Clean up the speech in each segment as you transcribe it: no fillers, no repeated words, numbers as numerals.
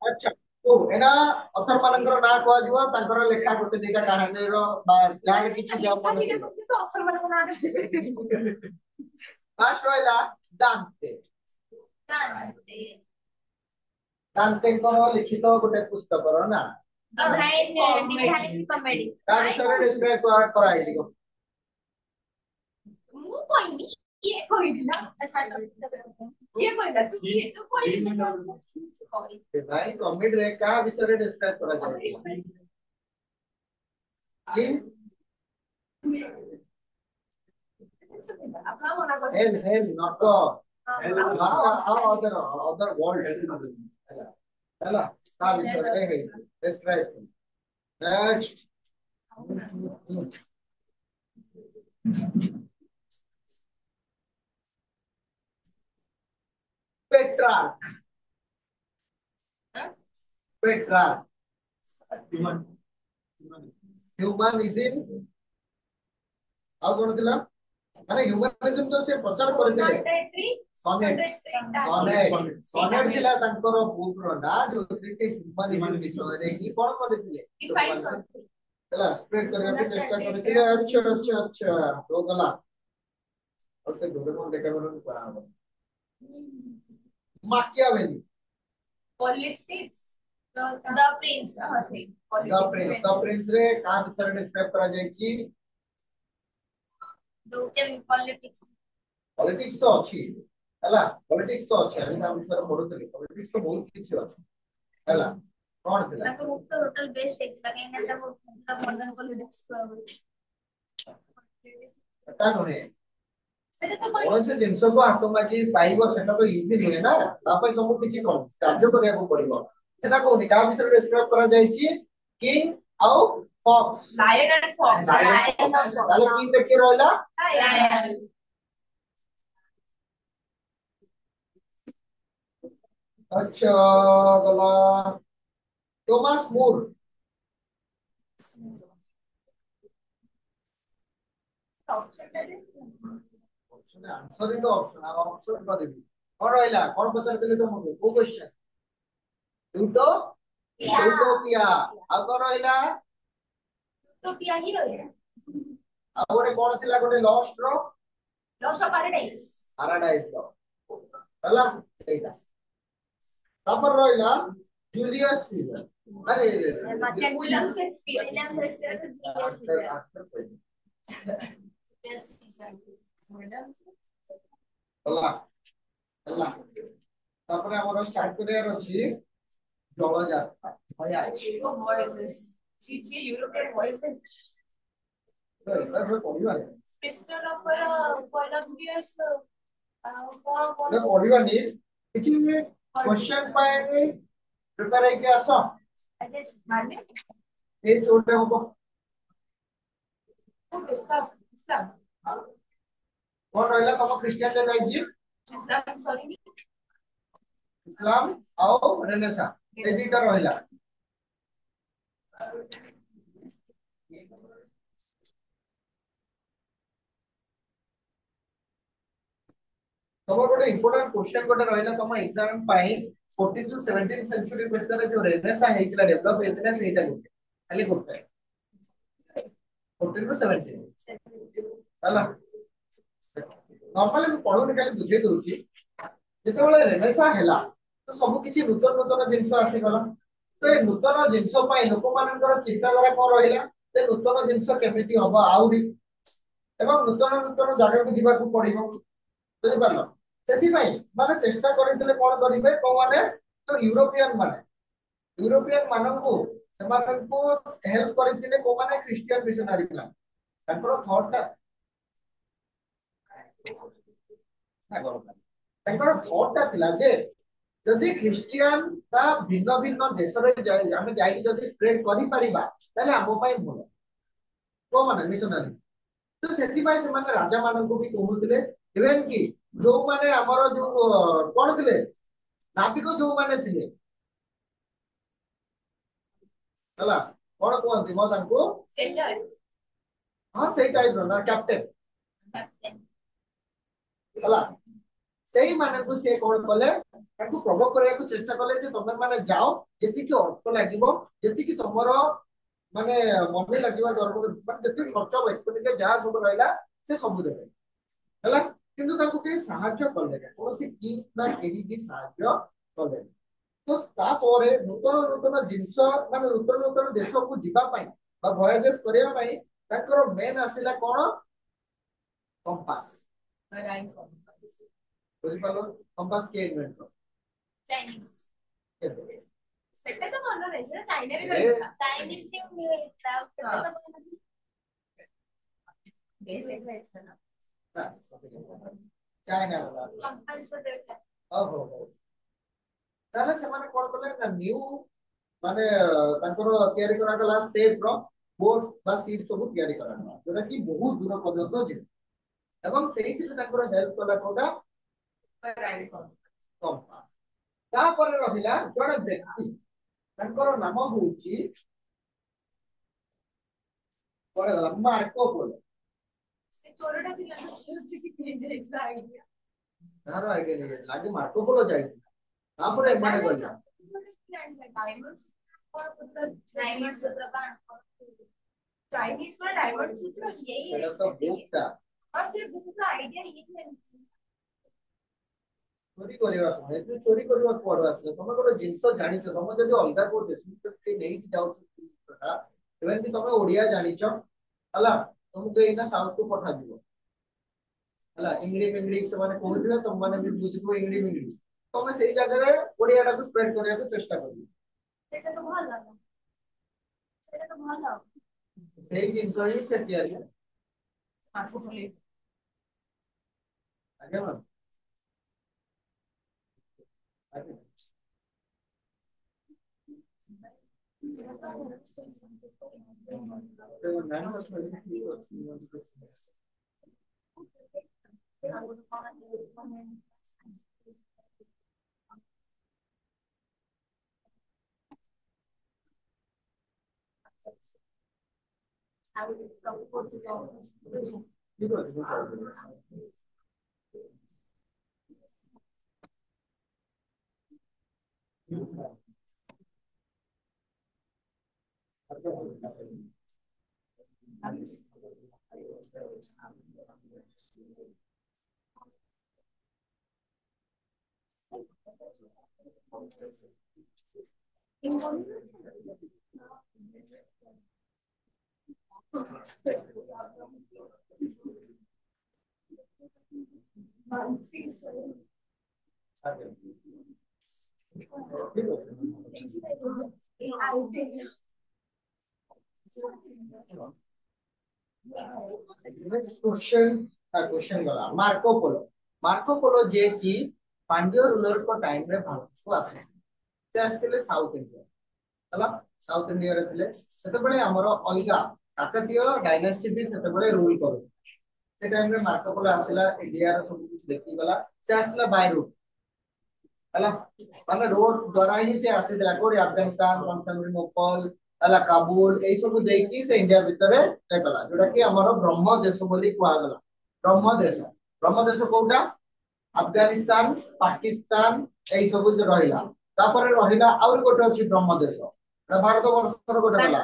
अच्छा तो एना अथर मानकर ना को जीव तांकर लेखा गोटे दिटा कहानी रो जान किछि जे अपन तो अथर मानकर ना फास्ट होइला दांते दांते को लिखित गोटे पुस्तक रो ना डिवाइन कॉमेडी ता विषय डिस्क्राइब कराइली को मु कोइनी ये कोइनी ना ये कोइला तू ये तो कोइनी डिवाइन कॉमेडी रे का विषय डिस्क्राइब करा जाय किम hell not other world ହେଲା ତା ବିଷୟରେ ହେଇ describe next Petrarch humanism ଆଉ କଣ ଥିଲା ମାନେ ह्यूमनिज्म तो से प्रचार करथिले सोनेट थिला तांकर बुक रो ना जो कि ह्यूमनिज्म विषय रे ही कोन करथिले डिफाइन करथिले हला स्प्रेड करबा के चेष्टा करथिले अच्छा तो गला और से डोरेमोन देखाबर को माकियावेली पॉलिटिक्स द प्रिंस रे का विषय डिस्क्राइब करा जायछि पॉलिटिक्स तो अच्छी हैला पॉलिटिक्स तो अच्छी है हम सर पढुतली पॉलिटिक्स तो बहुत किछि अछि हैला कोन थिला ताको मुक्त टोटल बेस्ट एकला केना ताको मॉडर्न पॉलिटिक्स एटा कोने सेटा तो कोन से जिंस को ऑटोमेटिकली पाइबो सेटा तो इजी नहीं है ना तापय सब किछि कोन कार्य करिया को पड़िबो सेटा कोनी का विषय डिस्क्राइब करा जायछि किंग आउ फॉक्स लायन एंड फॉक्स ताले की देखे रहला लायन अच्छा गला Thomas Moore option answer in the option कर देबी और रहला कोन पचार देले तुमको को क्वेश्चन यूटोपिया आ को रहला यूटोपिया ही रहला आ गोटे कोन थिला गोटे लॉस्ट ऑफ पैराडाइज रो हला सेटा तापर रहला जूलियस सीजर अरे विलियम शेक्सपियर हला हला तापर हमर स्टार्ट करियार अछि जलयात्रा भया अछि ओ वॉइसेस छी यूरोपियन वॉइसेस तो पढिबा क्रिस्टल ऑफर पहला वीडियोस कोन पढिबा नि किछि क्वेश्चन पाए प्रिपेयर है क्या सो अरे माने टेस्ट होते हो इस्लाम कौन रहला तुम क्रिश्चियन जे नाइजी इस्लाम सॉरी इस्लाम आओ रेनेसा ए दुटा रहला तुम गोटे इंपोर्टेंट क्वेश्चन गोटे रहला तुम एग्जाम पाई 14 टू 17 सेंचुरी भीतर जो रेनेसा हेतिला डेवलप हेतिला सेटा गोटे खाली गोटे 14 टू 17 हला नॉर्मली पढोनी खाली बुझे दोची जेतेबेले रेनेसा हैला तो सब किछि नूतन नूतन जिंस आसी गला तो ए नूतन जिंस पय लोक मानकर चिंताधारा को रहिला ते नूतन जिंस केमिति हबो आउरी एवं नूतन नूतन जगह को जीवा को पड़िबो बुझि पारलो सेति पय माने चेष्टा करितले कोन करिवे को माने तो यूरोपियन माननको सेमाननको हेल्प करितले को माने क्रिश्चियन मिशनरी प्लान ताकर थॉट थॉट थिला जे जदि क्रिश्चियन ता भिन्न भिन्न देश रे हम जाई जदि स्प्रेड करि परिबा ताले हम पय भलो को माने मिशनरी तो सेति पय से माने राजा माननको भी कहउतले इवन की जो माने हमर जो कोन थिले नाविक जो माने थिले हला कोन कोंती मो तांको सेटा हां से टाइप ना कैप्टन हला सेही माने को से कोन कले ताकू प्रभोग करया को चेष्टा कले जे तमे माने जाओ जेति कि अर्थ लागिवो जेति कि तमरो माने मने लागिवा दरकार माने जेति खर्च हो एक्सपेंडिचर जा सब रहला से सब देबे हला किंतु ताकू के सहायता करले कोन से की ना केही भी सहायता करले तो ता परे नूतन नूतन जिंस माने नूतन नूतन देश को जीवा पाई बा भयदेश करिया पाई ताकर मेन आसिला कोन कंपास राइट कंपास बुझि पालो कंपास के इन्वेंट कर चाइनीज केबे सेटा तो मन रही है चाइना रे रहता चाइनीज से मिलता केटा तो देश एक रहता ना चाइना वाला कंपास को देता ओहो ताले सेमाने कोन करले ना न्यू माने तांकर तयारी करा गला शेप रो बोट बा सीट सब तयारी करा जोटा कि बहुत दूर पर्यंत जे एवं सेही से तांकर हेल्प कला कोडा राइट कंपास ता पर रहिला जड़े व्यक्ति तांकर नाम होउची कोडा गला मार्को पोलो से चोरटा दिला सोच के नहीं जाइला आईडिया तारो आईडिया नहीं लागे मार्को पोलो जाई ता पर एमाने गला डायमंड और मतलब डायमंड सूत्र का चाइनीज का डायमंड सूत्र यही है सेटा तो बुकटा और सिर्फ बुक का आईडिया ये है चोरी करबा समय चोरी करबा पड़ो आसले तमे कोन जिंस जानि छ तमे जदी अलगा को देश के नहीं जाउ छटा इवन कि तमे ओडिया जानि छ हला तुमको एना साउथ को पठा दिबो हला इंग्लिश इंग्लिश से माने कहथिबे तुम माने भी बुझिबो इंग्लिश इंग्लिश तमे सेही जगह रे ओडिया टा को स्प्रेड करिया को चेष्टा करियो सेटा तो भल लगा सेटा तो भल लगा सेही जिंस ही से तयारी आपको बोले आगे मैम आगे तो मैम बस I will go to your question गला मार्को पोलो जे कि पांड्य रूलर को टाइम रे भारत को आसे से आस्ते साउथ इंडिया हला साउथ इंडिया रे थिले सेते बळे हमर अलगा काकतीय डायनेस्टी भी सेते बळे रूल करू से टाइम रे मार्को पोलो आसिला इंडिया रो सब कुछ देखि गला से आसिला बाय रूट हला माने रोड द्वारा ही से आसिला कोडी अफगानिस्तान कॉन्स्टेंटिनोपल हला काबुल ए सब देखि से इंडिया भितरे देखला जोटा कि हमर ब्रह्म देश बोली कुआ गला ब्रह्म देश कोउटा अफगानिस्तान पाकिस्तान ए सब जो रहिला तापर रहिला और गोटे अछि ब्रह्म देश भारत वर्ष गोटे गला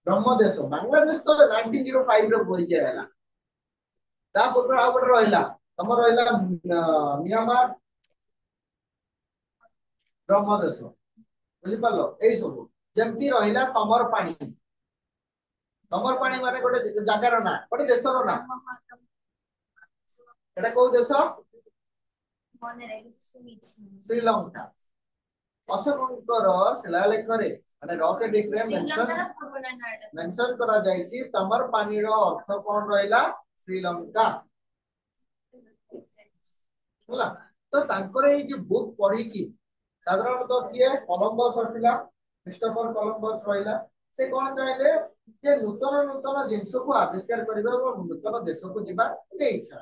ब्रह्म देश बांग्लादेश तो 1905 रे बोल जायला तापर आ गोटे रहिला हमर रहिला म्यांमार ब्रह्म देश बुझि पालो ए सब जेमती रहिला तमर पानी माने गोटे जगार ना गोटे देशर ना एटा को देश श्रीलंका अशोकंकर शिलालेखरे माने रॉक एडिक्ट रे मेंशन करा जायछि तमर पानी रो अर्थ कोन रहिला श्रीलंका होला तो तांकर ए जे बुक पढी की साधारणतः किए कोलंबस आसिला क्रिस्टोफर कोलंबस रहिला से कोन चाहिले जे नूतन नूतन जिंस को आविष्कार करबा और नूतन देश को जीवा के इच्छा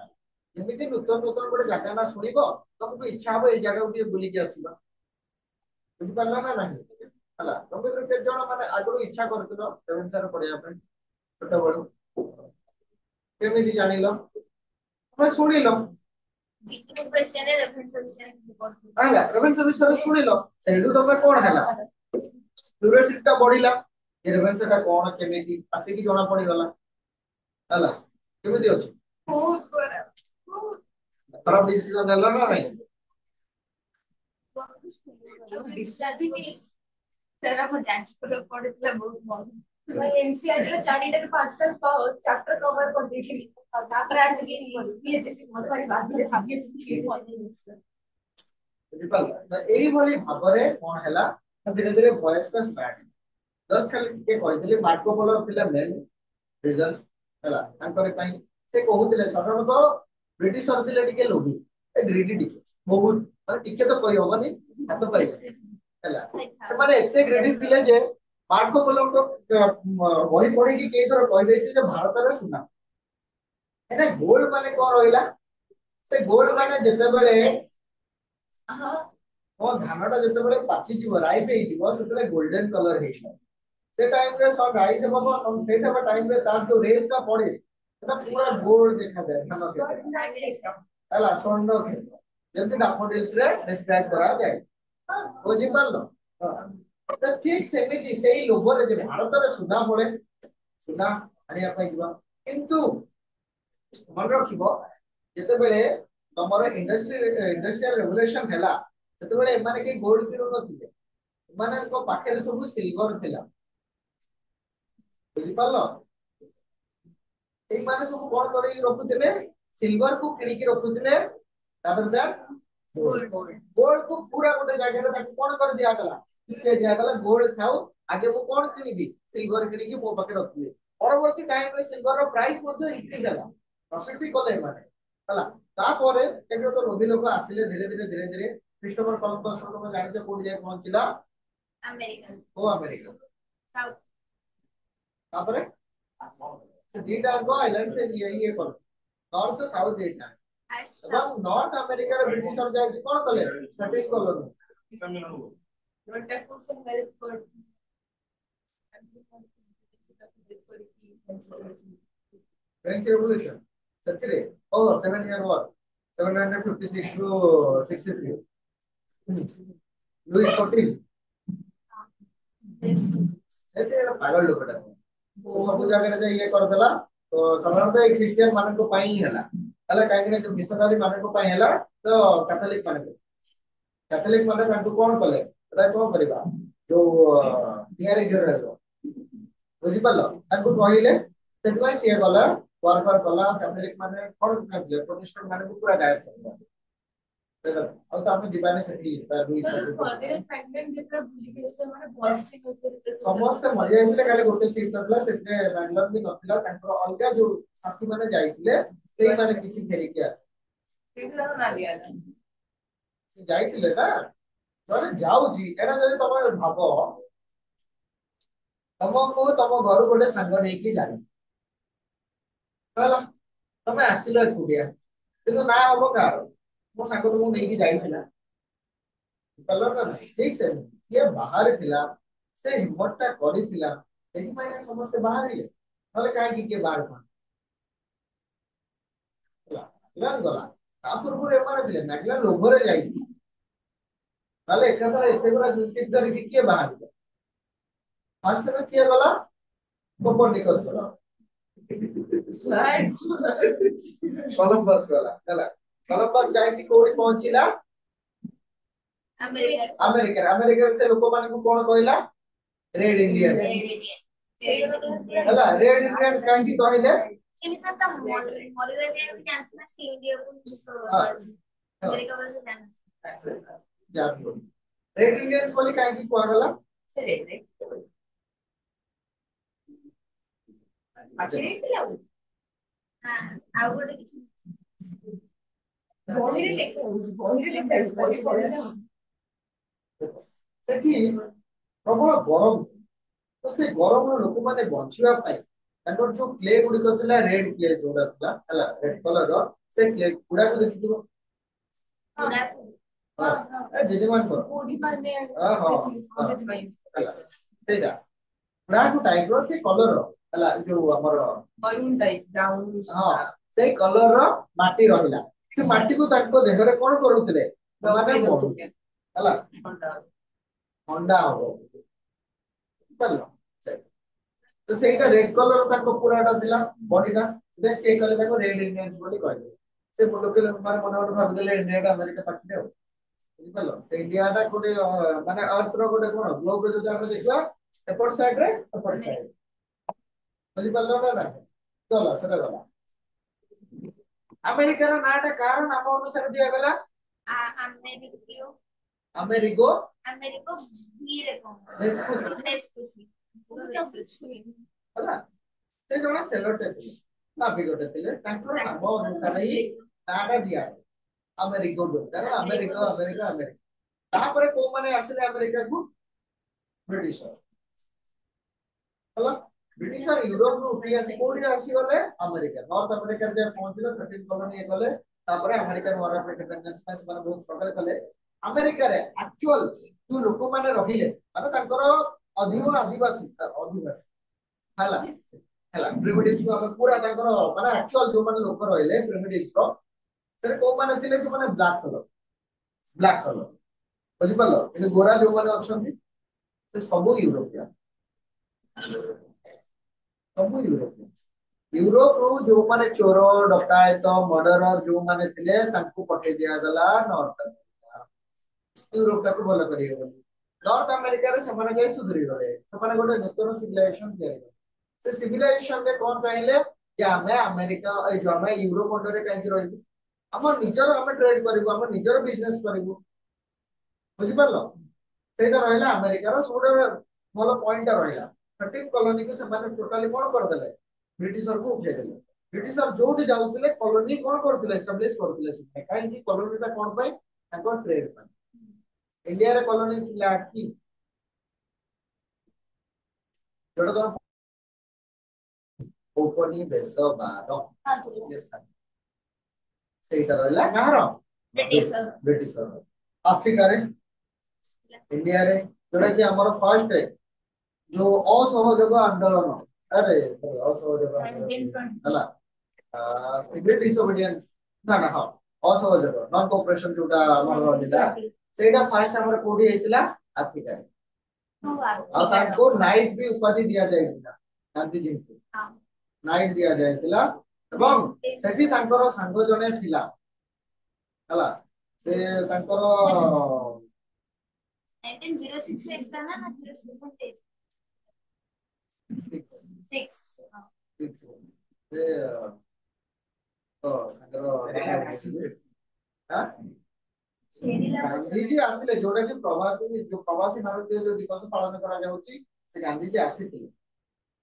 जेमिति नूतन नूतन गोटे जगह ना सुनिबो तुमको इच्छा हो ए जगह उठी बुली के आसीबा बुझि पाला ना नहीं हला तुम तो के जण माने आगु इच्छा करथिलो रेवेन्सा रे पढिया पे छोट बड़ केमिति जानिलो তুমি শুনিল जीके को क्वेश्चन है रेफरेंस विषय ହେଲା ରେଭେନ୍ସା ବିଷୟରେ ଶୁଣିଲ ସେଇଠୁ ତମେ କଣ ହେଲା କ୍ୟୁରିयोसिटी ଟା ବଢିଲା ଏ ରେଭେନ୍ସା ଟା କଣ କେମିତି ଆସିକି ଜଣା ପଡିଗଲା ହେଲା କେମିତି ଅଛି बहुत बड़ा बहुत ଖରାପ डिसीजन ନେଲ ନା ନାଇଁ डिस्चार्ज भी नहीं सर हम जांच पर पड़ता बहुत बहुत मैं एनसीईआरटी रो 4टा ରୁ 5ଟା चैप्टर कवर कर देछि तापर आसे कि ये जैसे बहुत सारी बात है सामने से ବୁଝିପାରିଲ ତ ଏଇଭଳି ଭାବରେ କଣ ହେଲା ଧୀରେ ଧୀରେ ଭଏସ ଟା ଷ୍ଟାର୍ଟ ଜଷ୍ଟ ଖାଲି ଟିକେ କହିଥିଲି ମାର୍କୋ ପୋଲୋ ଥିଲା ମେନ୍ ରିଜନ ହେଲା ତାଙ୍କର ପାଇଁ ସେ କହୁଥିଲେ ସାଧାରଣତଃ ବ୍ରିଟିଶର ଥିଲେ ଟିକେ ଲୋଭି ଗ୍ରିଡି ଟିକେ ବହୁତ ଟିକେ ତ କହି ହବନି ହାତ ପାଇବେ ହେଲା ସେମାନେ ଏତେ ଗ୍ରିଡି ଥିଲେ ଯେ ମାର୍କୋ ପୋଲୋଙ୍କ ବହି ପଢିକି କେଇ ଥର କହିଦେଇଛି ଯେ ଭାରତରେ ସୁନା ଏଟା ଗୋଲ୍ଡ ମାନେ କଣ ରହିଲା ସେ ଗୋଲ୍ଡ ମାନେ ଯେତେବେଳେ ମୋ ଧାନଟା ଯେତେବେଳେ ପାଚିଯିବ ରାଇପ ହେଇଯିବ ସେତେବେଳେ ଗୋଲ୍ଡେନ କଲର ହେଇଯିବ ସେ ଟାଇମରେ ସନ୍ ରାଇଜ ହବ ସେଇଟା ଟାଇମରେ ତାର ଯୋଉ ରେସ୍ ଟା ପଡେ ସେଟା ପୁରା ଗୋଲ୍ଡ ଦେଖାଯାଏ ଧାନ କ୍ଷେତ୍ର ହେଲା ସ୍ୱର୍ଣ୍ଣ କ୍ଷେତ୍ର ଯେମିତି ଡାଫୋଡିଲ୍ସ ରେ ଡେସ୍କ୍ରାଇବ କରାଯାଏ ବୁଝିପାରିଲ ତ ଠିକ ସେମିତି ସେଇ ଲୋଭରେ ଯେ ଭାରତରେ ସୁନା ପଡେ ସୁନା ଆଣିବା ପାଇଁ ଯିବା କିନ୍ତୁ ମନେ ରଖିବ ଯେତେବେଳେ ତମର ଇଣ୍ଡଷ୍ଟ୍ରିଆଲ ରେଭଲ୍ୟୁସନ ହେଲା ସେତେବେଳେ ଏମାନେ କେହି ଗୋଲ୍ଡ କିଣୁ ନଥିଲେ ଏମାନଙ୍କ ପାଖରେ ସବୁ ସିଲଭର ଥିଲା ବୁଝିପାରିଲ ଏଇମାନେ ସବୁ କଣ କରିକି ରଖୁଥିଲେ ସିଲଭର କୁ କିଣିକି ରଖୁଥିଲେ rather than ଗୋଲ୍ଡ କୁ ପୁରା ଗୋଟେ ଜାଗାରେ ତାକୁ କଣ କରି ଦିଆଗଲା ଦିଆଗଲା ଗୋଲ୍ଡ ଥାଉ ଆगे ମୁଁ କଣ କିଣିବି ସିଲଭର କିଣିକି ମୋ ପାଖରେ ରଖିବି ପରବର୍ତ୍ତୀ ଟାଇମରେ ସିଲଭର ର ପ୍ରାଇସ୍ ମଧ୍ୟ ଇନକ୍ରିଜ ହେଲା ପ୍ରଫିଟ ବି କଲେ ଏମାନେ ହେଲା ତାପରେ ଏଗୁଡା ତ ଲୋଭି ଲୋକ ଆସିଲେ ଧୀରେ ଧୀରେ ଧୀରେ ଧୀରେ क्रिस्टोफर कोलंबस को ଜାଣିଛ କୋଉଠି ଯାଇ ପହଞ୍ଚିଲା अमेरिका ଓ ଆମେରିକା साउथ ତାପରେ ସେ ଦିଟା ଆଙ୍କ ଆଇଲାଣ୍ଡ ସେ ଇଏ କଲେ ନର୍ଥ ସେ ସାଉଥ ଦେଇଟା ଏବଂ ନର୍ଥ ଆମେରିକାର ବ୍ରିଟିଶର ଯାଇକି କଣ କଲେ ସେଟଲ୍ କଲୋନି फ्रेंच रेवोल्यूशन ସେଥିରେ ଓ 7 year war 756 ରୁ 63 ଲୁଇस 14 ସେଠି ଗୋଟେ ପାଗଳ ଲୋକଟା ସବୁ ଜାଗାରେ ଯେ ଇଏ କରିଦେଲା ତ ସାଧାରଣତଃ ଏଇ ଖ୍ରୀଷ୍ଟିଆନ ମାନଙ୍କ ପାଇଁ ହିଁ ହେଲା ହେଲା କାହିଁକି ନା ଯୋଉ ମିଶନାରୀ ମାନଙ୍କ ପାଇଁ ହେଲା ତ କ୍ୟାଥୋଲିକ ମାନେ ତାଙ୍କୁ କଣ କଲେ ଏଟା କଣ କରିବା ଯୋଉ ନିଆରେ ଘେର ରହିବ ବୁଝିପାରିଲ ତାଙ୍କୁ କହିଲେ ସେଥିପାଇଁ ସିଏ ଗଲା ୱାରଫାର କଲା କ୍ୟାଥୋଲିକ ମାନେ କଣ କରିଥିଲେ ପ୍ରୋଟେଷ୍ଟାଣ୍ଟ ମାନଙ୍କୁ ପୁରା ଗାୟବ କରିଦେଲା ଆଉ ତ ଆମେ ଯିବାନି ସେଠି ସମସ୍ତେ ମରିଯାଇଥିଲେ ଖାଲି ଗୋଟେ ସିଟ୍ ନଥିଲା ସେଥିରେ ବାଙ୍ଗାଲୋର ବି ନଥିଲା ତାଙ୍କର ଅଲଗା ଯୋଉ ସାଥୀ ମାନେ ଯାଇଥିଲେ ସେଇମାନେ କିଛି ଫେରିକି ଆସିଲେ ସେ ଯାଇଥିଲେ ନା ଜଣେ ଯାଉଛି ଏଟା ଯଦି ତମେ ଭାବ ତମକୁ ତମ ଘରୁ ଗୋଟେ ସାଙ୍ଗ ନେଇକି ଯାଇ ହେଲା ତମେ ଆସିଲ ଏକୁଟିଆ କିନ୍ତୁ ନା ହବ କାହାର ମୋ ସାଙ୍ଗ ତୁମକୁ ନେଇକି ଯାଇଥିଲା ଠିକ ସେମିତି କିଏ ବାହାରେ ଥିଲା ସେ ହିମ୍ମତ ଟା କରିଥିଲା ସେଥିପାଇଁ ସମସ୍ତେ ବାହାରିଲେ ନହେଲେ କାହିଁକି କିଏ ବାହାରି ଗଲା ତା ପୂର୍ବରୁ ଏମାନେ ଥିଲେ ମ୍ୟାଗଲା ଲୋଭରେ ଯାଇଥିଲେ ନହେଲେ ଏକାଥରେ ଏତେ ଗୁଡା ସିଟ୍ ଧରିକି କିଏ ବାହାରିବ ଫାଷ୍ଟ କିଏ ଗଲା କୋପରନିକସ୍ ଗଲା କଲମ୍ବସ୍ ଗଲା ହେଲା କଲମ୍ବସ୍ ଯାଇକି କୋଉଠି ପହଞ୍ଚିଲା ଆମେରିକାରେ ସେ ଲୋକମାନଙ୍କୁ କଣ କହିଲା ରେଡ୍ ଇଣ୍ଡିଆନ୍ ହେଲା ରେଡ୍ ଇଣ୍ଡିଆନ୍ସ କାହିଁକି କହିଲେ ରେଡ୍ ଇଣ୍ଡିଆନ୍ସ ବୋଲି କାହିଁକି କୁହାଗଲା ଆଉ ଗୋଟେ କିଛି ସେଠି ପ୍ରବଳ ଗରମ ତ ସେ ଗରମରୁ ଲୋକମାନେ ବଞ୍ଚିବା ପାଇଁ ତାଙ୍କର ଯୋଉ କ୍ଲେ ଗୁଡିକ ଥିଲା ରେଡ୍ କ୍ଲେ ଯୋଉଟା ଥିଲା ହେଲା ରେଡ୍ କଲର ସେ କ୍ଲେ ଗୁଡାକୁ ଦେଖିଥିବ ଜେଜେମାନଙ୍କର ସେଇଟା ଗୁଡାକୁ ଟାଇପର ସେ କଲର ହେଲା ଯୋଉ ଆମର ହଁ से कलर रो माटी रहिला से माटी को ताको देहरे कोन करूतले माने मोडुते हला अंडा हो पल्लो तो सेटा रेड कलर ताको पूराटा दिला बॉडीटा दे से कले ताको रेड इंडियंस बोली कहले से लोके माने मन भाबी देले इंडिया अमेरिका पाखरे हो बुझिपालो से इंडिया टा कोटे माने अर्थ रो कोटे कोन ग्लोब रो जो हम देखबा एपट साइड रे एपट साइड बुझिपालो ना चलो सेटा गला अमेरिका रो नाटा कारण नाम अनुसार दिया गला अमेरिको अमेरिको अमेरिको भीरे कोन वेस्टुसी हला से जणा सेलोटे नाविगेटर थिले तांकर नाम अनुसार ही नाटा दिया अमेरिको तार अमेरिका अमेरिका अमेरिका तापरे को माने आसिले अमेरिका को ब्रिटिशर हला ब्रिटिशर यूरोप रो उठी आसी कोडी आसी गले अमेरिका नॉर्थ अमेरिका जे पहुंचले 13 कॉलोनी गले तापरे अमेरिकन वार ऑफ इंडिपेंडेंस में से बहुत स्ट्रगल कले अमेरिका रे एक्चुअल जो लोक माने रहिले माने तांकर अधिक आदिवासी हला हला प्रिमिटिव्स को पूरा तांकर माने एक्चुअल जो माने लोक रहिले प्रिमिटिव्स रो से को माने थिले जो माने ब्लैक कलर बुझि पालो ए गोरा जो माने अछंती से सब यूरोपियन सब यूरोपियन यूरोप रो जो माने चोर डकायत मर्डरर जो माने थिले तांको पठे दिया गला नॉर्थ अमेरिका यूरोप का को बोला करियो बोली नॉर्थ अमेरिका रे समाने जाय सुधरी गले समाने गोटे नूतन सिविलाइजेशन तयारी से सिविलाइजेशन में कोन चाहिले कि हमें अमेरिका ए जो हमें यूरोप अंडर रे काहे रहिबु हम निजर हम ट्रेड करिबु हम निजर बिजनेस करिबु बुझि पालो सेटा रहला अमेरिका रो सोडा मोल पॉइंट रहला 13 कॉलोनी को समाने टोटली कोन कर देले ब्रिटिशर को उठे देले ब्रिटिशर जोटी जाउतले कॉलोनी कोन करतले एस्टैब्लिश करतले से काहे कि कॉलोनीटा कोन पय ताको ट्रेड पय इंडिया रे कॉलोनी थिला कि जोडो तो उपनिवेशवाद सेटा रहला कहार ब्रिटिशर अफ्रीका रे इंडिया रे जोडा कि हमर फर्स्ट जो असहयोग आंदोलन अरे असहयोग हला सिविल डिसोबीडियंस ना ना हां असहयोग नॉन कोऑपरेशन जोटा हमर रहला सेटा फर्स्ट हमर कोडी हेतिला अफ्रीका रे आ ताको नाइट भी उपाधि दिया जायतिला गांधी जी को नाइट दिया जायतिला एवं सेठी तांकर संग जने थिला हला से तांकर 1906 रे इतना ना 06 से तो संगर हां गांधी जी आसिले जोडा कि प्रवासी जो प्रवासी भारतीय जो दिवस पालन करा जाउची से गांधी जी आसीथिले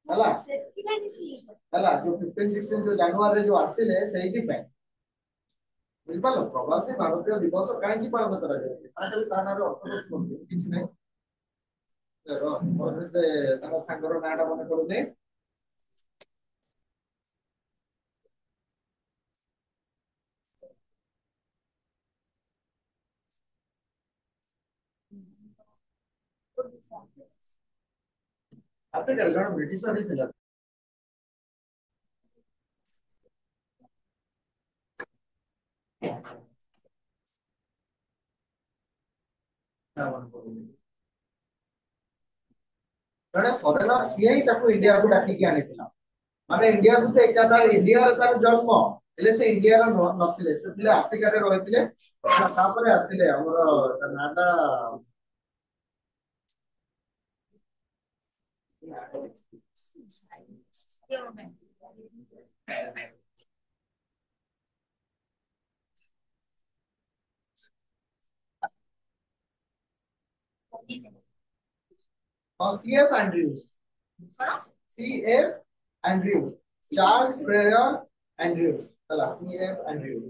हला हला जो 15 16 जो जनवरी रे जो आसिले सेही पे बुझ पालो प्रवासी भारतीय दिवस काहे की पालन करा जाउची खाली तानार अर्थ किछ नै रो और से तार संगर नाटा मने करू दे अफ्रीका रे ब्रिटिशर ही थिला जड़े फॉरेनर सीए ही ताको इंडिया को डाकी के आनिथिला माने इंडिया को से एका तार इंडिया रे तार जन्म एले से इंडिया रो नथिले से थिले अफ्रीका रे रहिथिले तापरे आसिले हमर नाटा और CF Andrews CF Andrews Charles Frere Andrews चला सीएफ एंड्रयूज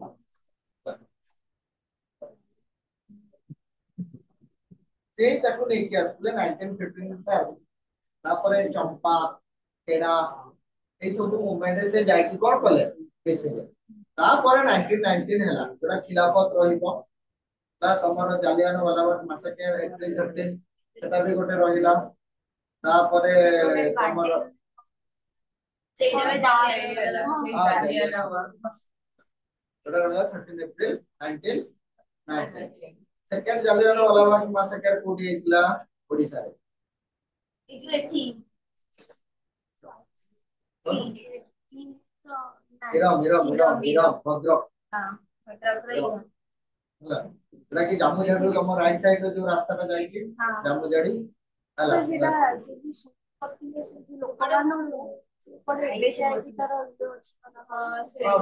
से ताको नै कि आसले 1915 से तापरे चंपा केडा ए सब मूवमेंट से जाय कि कोन कले बेसिकली तापरे 1919 हैला जोडा खिलाफत रहिबो ता तमरो जालियान वालाबाग मासकेर अप्रैल 13 सेटा भी गोटे रहिला तापरे तमरो ସେଇଟା ବି ଜାଲି ହେଇଗଲା ସେଇଟା जोटा रहला 13 अप्रैल 1919 सेकंड जालियान वाला बाग मासकर कोठी हेतला ओडिसा रे ଏ ଯୋଉ ଏଠି मीरा भद्रक हाँ भद्रक रे ହେଲା ଏଟା କି ଜାମୁଝାଡିରୁ ତମ ରାଇଟ ସାଇଡ ରେ ଯୋଉ ରାସ୍ତାଟା ଯାଇଛି ଜାମୁଝାଡି ହେଲା ସେଟା କରିଥିଲେ ସେ ଯୋଉ ଲୋକମାନ ସେପଟେ ଦେଶ ଆଇକି ତାର ଯୋଉ ଅଛି ହଁ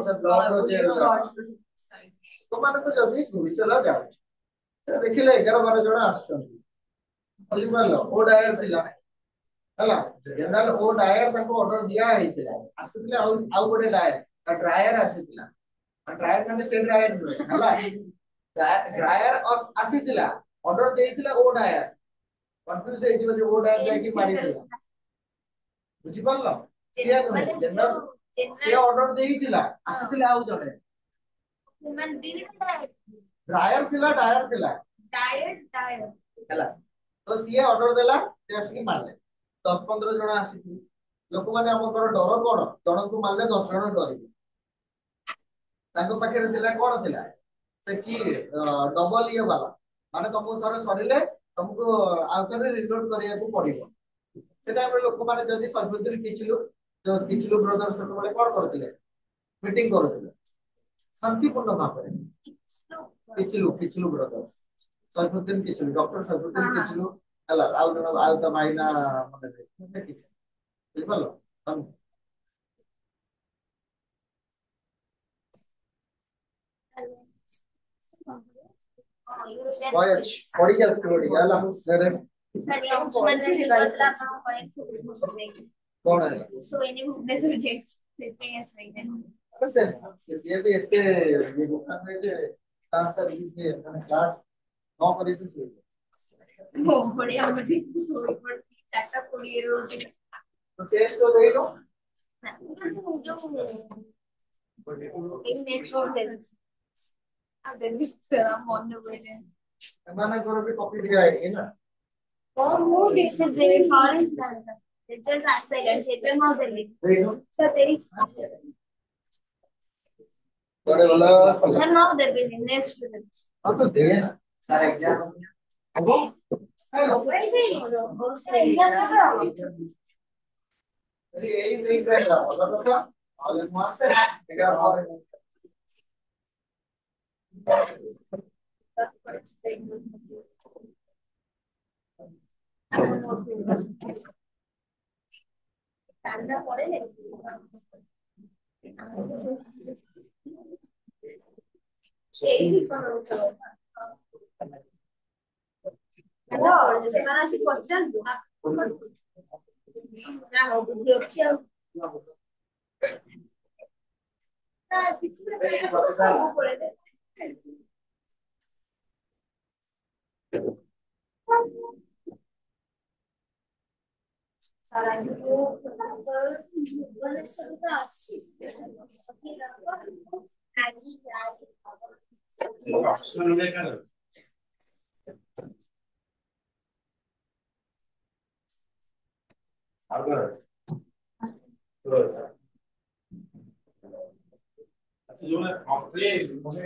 ସେ ବ୍ଲକ ର ଯେ ତମାନଙ୍କୁ ଯଦି ଗୁଳି ଚଲା ଯାଉଛି ସେ ଦେଖିଲେ 11-12 ଜଣ ଆସୁଛନ୍ତି ବୁଝିପାରିଲ ଓ ଡାୟର ଥିଲା ହେଲା ଜେନେରାଲ ଓ ଡାୟର ତାଙ୍କୁ ଅର୍ଡର ଦିଆ ହେଇଥିଲା ଆସିଥିଲେ ଆଉ ଗୋଟେ ଡାୟର ଡ୍ରାୟର ଆସିଥିଲା ଡ୍ରାୟର ମାନେ ସେ ଡ୍ରାୟର ନୁହେଁ ହେଲା ଡ୍ରାୟର ଆସିଥିଲା ଅର୍ଡର ଦେଇଥିଲା ଓ ଡାୟର କନଫ୍ୟୁଜ ହେଇଯିବ ଯେ ଓ ଡାୟର ଯାଇକି ମାରିଥିଲା ବୁଝିପାରିଲ ସିଏ ନୁହେଁ ଜେନେରାଲ ସେ ଅର୍ଡର ଦେଇଥିଲା ଆସିଥିଲେ ଆଉ ଜଣେ ମାନେ ଦିଟା ଡ୍ରାୟର ଥିଲା ଡାୟର ହେଲା ତ ସିଏ ଅର୍ଡର ଦେଲା ସେ ଆସିକି ମାରିଲେ 10-15 ଜଣ ଆସିଥିଲେ ଲୋକମାନେ ଆମର ଡର କଣ ଜଣକୁ ମାରିଲେ 10 ଜଣ ଡରିବେ ତାଙ୍କ ପାଖରେ ଥିଲା କଣ ଥିଲା ସେ କି ଡବଲ ଇଏ ବାଲା ମାନେ ତମକୁ ଥରେ ସରିଲେ ତମକୁ ଆଉ ଥରେ ରିଲୋଡ କରିବାକୁ ପଡିବ ସେଟା ଆମେ ଲୋକମାନେ ଯଦି ସର୍ବଦିନ କିଛିଲୁ ବ୍ରଦର୍ସ ସେତେବେଳେ କଣ କରୁଥିଲେ ମିଟିଂ କରୁଥିଲେ ଶାନ୍ତିପୂର୍ଣ୍ଣ ଭାବରେ କିଛିଲୁ ବ୍ରଦର୍ସ ସର୍ବଦିନ କିଛିଲୁ ଡକ୍ଟର ସର୍ବଦିନ କିଛିଲୁ ହେଲା ଆଉ ଜଣ ଆଉ ତ ଭାଇନା ମନେ ନାହିଁ କିଛି ବୁଝିପାରିଲ पढ़ी जाती पढ़ी जाला सर कौन है सो इन्हें भुवनेश्वर जाइए ସେଥିପାଇଁ ଆସିବେ ये भी इतने ये दुकान में जो क्लास सर्विस है मैंने क्लास 9 करे से शुरू वो बढ़िया बढ़िया सोई पड़ती चाटा पड़ी रोटी तो टेस्ट तो दे लो ना जो एक नेट छोड़ दे अब देखिए सर मन बोले मैंने करो भी कॉपी दिया है ना और वो कैसे दे सारे रिजल्ट आते हैं सेपे मार देंगे सर तेरी बड़े वाला सर मार दे दे नेक्स्ट अब तो दे ना सारे एग्जाम अब वही भी सर एग्जाम कर अरे यही नहीं करेगा मतलब क्या ऑल मार्क्स है 11 और ঠান্ডা পড়ে সেই হ্যালো ସେମାନେ ଆସି ପଚାରନ୍ତୁ ନା ବୁଦ୍ଧି ଅଛି ଆଉ ନା କିଛି ସବୁ ପଳେଇ अच्छा जो है